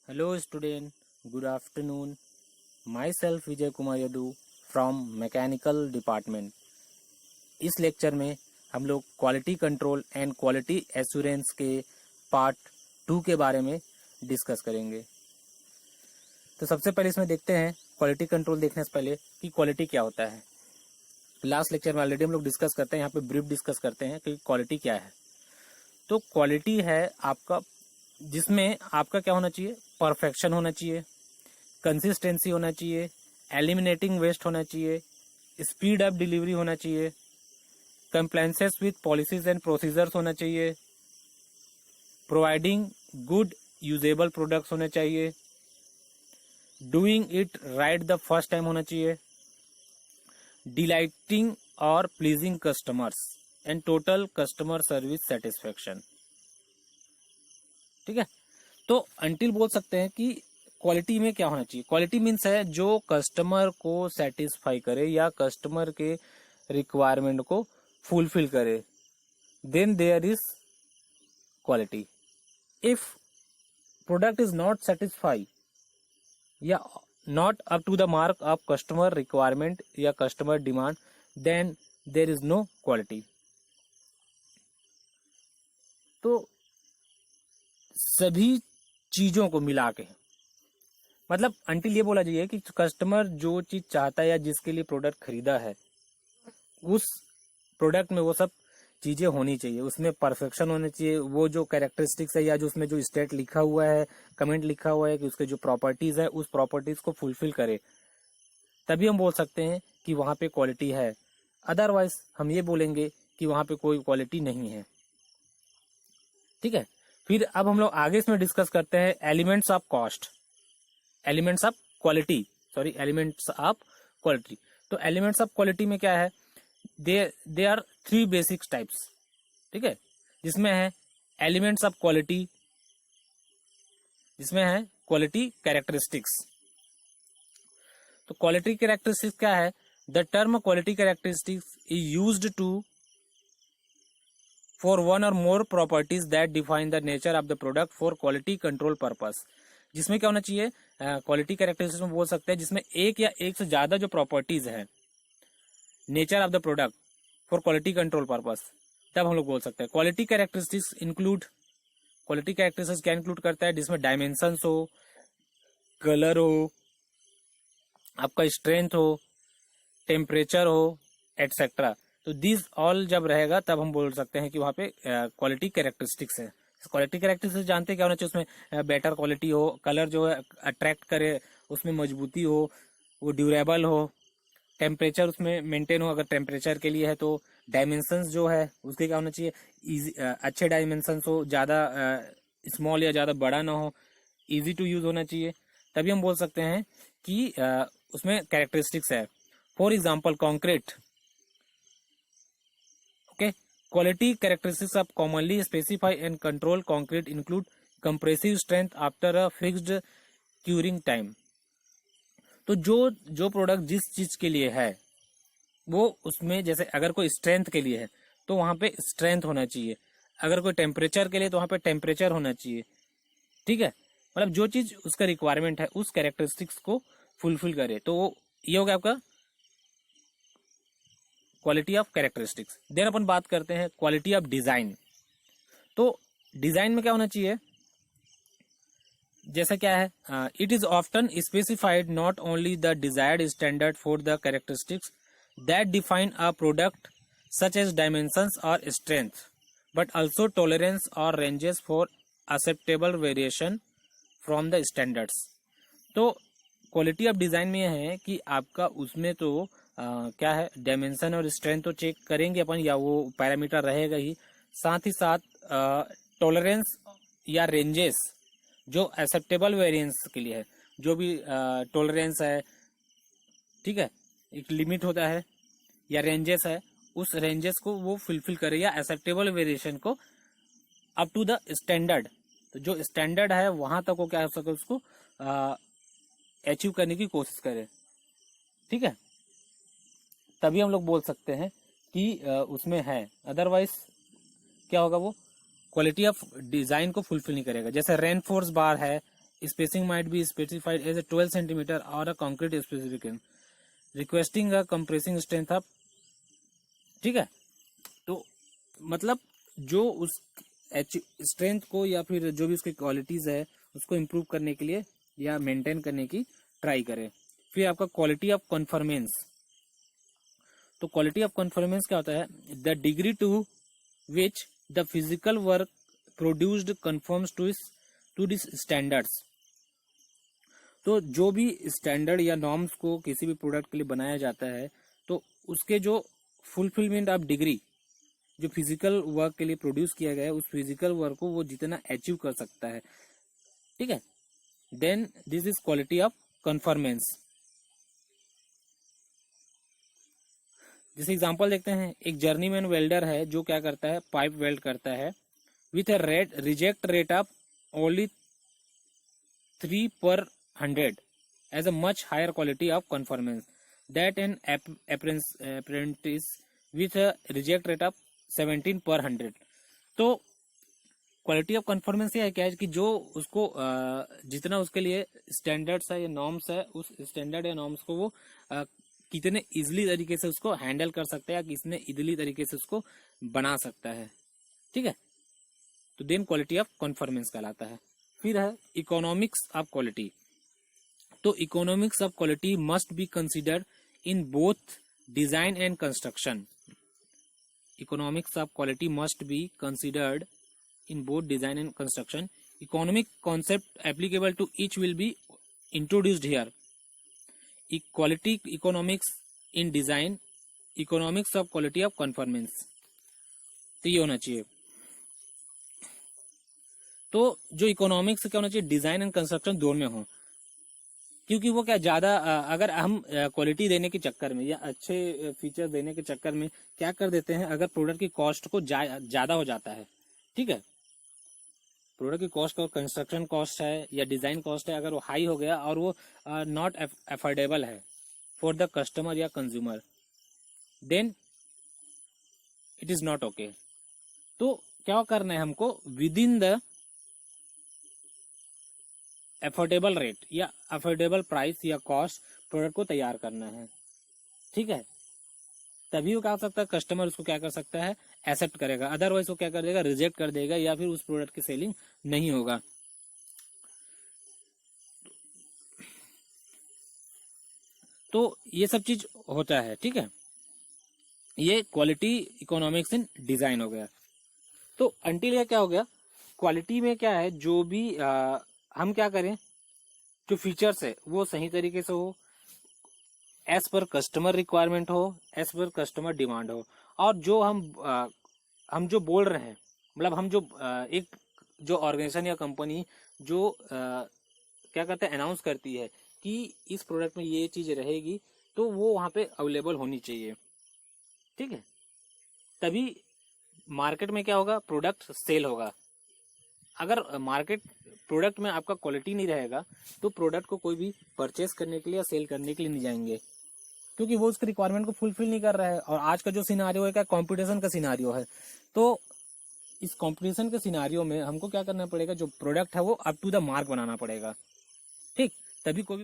Hello student, good afternoon. Myself Vijay Kumar Yadu from Mechanical Department. इस lecture में हम लोग quality control and quality assurance के part 2 के बारे में डिस्कस करेंगे। तो सबसे पहले इसमें देखते हैं क्वालिटी कंट्रोल देखने से पहले कि क्वालिटी क्या होता है। लास्ट लेक्चर में ऑलरेडी हम लोग डिस्कस करते हैं, यहाँ पे ब्रीफ डिस्कस करते हैं कि क्वालिटी क्या है। तो क्वालिटी है आपका, जिसमें आपका क्या होना चाहिए, परफेक्शन होना चाहिए, कंसिस्टेंसी होना चाहिए, एलिमिनेटिंग वेस्ट होना चाहिए, स्पीड अप डिलीवरी होना चाहिए, compliances with policies and procedures होना चाहिए, प्रोवाइडिंग गुड यूजेबल प्रोडक्ट्स होने चाहिए, doing it right the first time होना चाहिए, डिलाइटिंग और pleasing customers and total customer service satisfaction. ठीक है, तो अंटिल बोल सकते हैं कि क्वालिटी में क्या होना चाहिए। क्वालिटी मीन्स है जो कस्टमर को सेटिस्फाई करे या कस्टमर के रिक्वायरमेंट को फुलफिल करे, then there is quality. If product is not satisfy या not up to the mark of customer requirement या customer demand, then there is no quality. तो सभी चीजों को मिला के, मतलब अंटिल ये बोला जाइए कि कस्टमर जो चीज चाहता है या जिसके लिए प्रोडक्ट खरीदा है, उस प्रोडक्ट में वो सब चीजें होनी चाहिए। उसमें परफेक्शन होनी चाहिए, वो जो कैरेक्टरिस्टिक्स है या जो उसमें जो स्टेट लिखा हुआ है, कमेंट लिखा हुआ है कि उसके जो प्रॉपर्टीज है उस प्रॉपर्टीज को फुलफिल करे, तभी हम बोल सकते हैं कि वहां पे क्वालिटी है। अदरवाइज हम ये बोलेंगे कि वहां पे कोई क्वालिटी नहीं है। ठीक है, फिर अब हम लोग आगे इसमें डिस्कस करते हैं elements of cost, elements of quality, sorry elements of quality. तो एलिमेंट्स ऑफ क्वालिटी में क्या है, दे आर 3 बेसिक टाइप्स। ठीक है, जिसमें है एलिमेंट्स ऑफ क्वालिटी, जिसमें है क्वालिटी कैरेक्टरिस्टिक्स। तो क्वालिटी कैरेक्टरिस्टिक्स क्या है, the term quality characteristics is used to for one or more properties that define the nature of the product for quality control purpose। जिसमें क्या होना चाहिए, क्वालिटी कैरेक्टरिस्टिक्स में बोल सकते हैं जिसमें एक या एक से ज्यादा जो प्रॉपर्टीज है nature of the product for quality control purpose, तब हम लोग बोल सकते हैं। Quality characteristics include, quality characteristics क्या इंक्लूड करता है, जिसमें डायमेंशंस हो, कलर हो, आपका स्ट्रेंथ हो, टेम्परेचर हो, एटसेट्रा। तो दिस ऑल जब रहेगा तब हम बोल सकते हैं कि वहां पे क्वालिटी कैरेक्टरिस्टिक्स है। क्वालिटी कैरेक्टरिस्टिक्स जानते हैं क्या होना चाहिए, उसमें बेटर क्वालिटी हो, कलर जो है अट्रैक्ट करे, उसमें मजबूती हो, वो ड्यूरेबल हो, टेम्परेचर उसमें मेंटेन हो, अगर टेम्परेचर के लिए है तो डायमेंशंस जो है उसके क्या होना चाहिए, अच्छे डायमेंशंस हो, ज्यादा स्मॉल या ज्यादा बड़ा ना हो, इजी टू यूज होना चाहिए, तभी हम बोल सकते हैं कि उसमें कैरेक्टरिस्टिक्स है। For example concrete, okay, quality characteristics of commonly specify and control concrete include compressive strength after a fixed curing time। तो जो प्रोडक्ट जिस चीज के लिए है वो उसमें, जैसे अगर कोई स्ट्रेंथ के लिए है तो वहां पे स्ट्रेंथ होना चाहिए, अगर कोई टेम्परेचर के लिए तो वहां पे टेम्परेचर होना चाहिए। ठीक है, मतलब जो चीज उसका रिक्वायरमेंट है उस कैरेक्टरिस्टिक्स को फुलफिल करे, तो ये हो गया आपका क्वालिटी ऑफ कैरेक्टरिस्टिक्स। देन अपन बात करते हैं क्वालिटी ऑफ डिजाइन। तो डिजाइन में क्या होना चाहिए, जैसा क्या है, it is often specified not only the desired standard for the characteristics that define a product such as dimensions और स्ट्रेंथ, बट ऑल्सो टॉलरेंस और ranges for acceptable variation from the standards. तो क्वालिटी ऑफ डिजाइन में यह है कि आपका उसमें तो क्या है, डायमेंशन और स्ट्रेंथ तो चेक करेंगे अपन, या वो पैरामीटर रहेगा ही, साथ ही साथ टॉलरेंस या रेंजेस जो एक्सेप्टेबल वेरिएंस के लिए है, जो भी टॉलरेंस है, ठीक है, एक लिमिट होता है, या रेंजेस है, उस रेंजेस को वो फुलफिल करे, या एक्सेप्टेबल वेरिएशन को अप टू द स्टैंडर्ड, तो जो स्टैंडर्ड है वहां तक वो क्या हो सके उसको अचीव करने की कोशिश करे। ठीक है, तभी हम लोग बोल सकते हैं कि उसमें है, अदरवाइज क्या होगा, वो क्वालिटी ऑफ डिजाइन को फुलफिल नहीं करेगा। जैसे रेनफोर्स बार है spacing might be specified as a 12 centimeter or a concrete specification requesting a compressing strength of, ठीक है। तो मतलब जो उस स्ट्रेंथ को या फिर जो भी उसकी क्वालिटीज है उसको इम्प्रूव करने के लिए या मेंटेन करने की ट्राई करे। फिर आपका क्वालिटी ऑफ कन्फर्मेंस। तो क्वालिटी ऑफ कन्फर्मेंस क्या होता है? The degree to which the physical work produced conforms to this standards. तो जो भी स्टैंडर्ड या नॉर्म्स को किसी भी प्रोडक्ट के लिए बनाया जाता है तो उसके जो फुलफिलमेंट ऑफ डिग्री जो फिजिकल वर्क के लिए प्रोड्यूस किया गया है उस फिजिकल वर्क को वो जितना अचीव कर सकता है, ठीक है, then this is quality of conformance. जैसे एग्जांपल देखते हैं, एक जर्नीमैन वेल्डर है जो क्या करता है, पाइप वेल्ड करता है with a reject rate of only 3/100 as a much higher quality of conformance that an apprentice with a reject rate of 17/100। तो क्वालिटी ऑफ कन्फर्मेंस ये है क्या है कि जो उसको जितना उसके लिए स्टैंडर्ड्स है या नॉर्म्स है उस स्टैंडर्ड या नॉर्म्स को वो कितने इजिली तरीके से उसको हैंडल कर सकता है या कितने इजिली तरीके से उसको बना सकता है, ठीक है। तो देन क्वालिटी ऑफ कन्फर्मेंस कहलाता है। फिर है इकोनॉमिक्स ऑफ क्वालिटी। तो economics of quality must be considered in both design and construction. Economics of quality must be considered in both design and construction. Economic concept applicable to each will be introduced here. Quality economics in design, economics of quality of conformance. तो ये होना चाहिए। तो जो economics क्या होना चाहिए, design and construction दोनों में हो, क्योंकि वो क्या ज्यादा अगर हम क्वालिटी देने के चक्कर में या अच्छे फीचर देने के चक्कर में क्या कर देते हैं, अगर प्रोडक्ट की कॉस्ट को ज्यादा हो जाता है, ठीक है, प्रोडक्ट की कॉस्ट और कंस्ट्रक्शन कॉस्ट है या डिजाइन कॉस्ट है, अगर वो हाई हो गया और वो नॉट अफोर्डेबल है फॉर द कस्टमर या consumer, then it is not okay. तो क्या करना है हमको, within the affordable rate या अफोर्डेबल प्राइस या कॉस्ट प्रोडक्ट को तैयार करना है, ठीक है। तभी वो क्या कर सकता है, कस्टमर उसको क्या कर सकता है, एक्सेप्ट करेगा, अदरवाइज वो क्या कर देगा, रिजेक्ट कर देगा या फिर उस प्रोडक्ट की सेलिंग नहीं होगा। तो ये सब चीज होता है, ठीक है। ये क्वालिटी इकोनॉमिक्स इन डिजाइन हो गया। तो अंटिल ये क्या हो गया, क्वालिटी में क्या है, जो भी हम क्या करें, जो फीचर्स है वो सही तरीके से हो, एज पर कस्टमर रिक्वायरमेंट हो, एज पर कस्टमर डिमांड हो, और जो हम जो बोल रहे हैं, मतलब हम जो एक जो ऑर्गेनाइजेशन या कंपनी जो क्या करते हैं, अनाउंस करती है कि इस प्रोडक्ट में ये चीज रहेगी, तो वो वहां पे अवेलेबल होनी चाहिए, ठीक है। तभी मार्केट में क्या होगा, प्रोडक्ट सेल होगा। अगर मार्केट प्रोडक्ट में आपका क्वालिटी नहीं रहेगा तो प्रोडक्ट को कोई भी परचेस करने के लिए या सेल करने के लिए नहीं जाएंगे, क्योंकि वो उसके रिक्वायरमेंट को फुलफिल नहीं कर रहा है। और आज का जो सिनारियो है क्या, कंपटीशन का सिनारियो है। तो इस कंपटीशन के सिनारियो में हमको क्या करना पड़ेगा, जो प्रोडक्ट है वो अप टू द मार्क बनाना पड़ेगा, ठीक, तभी कोई भी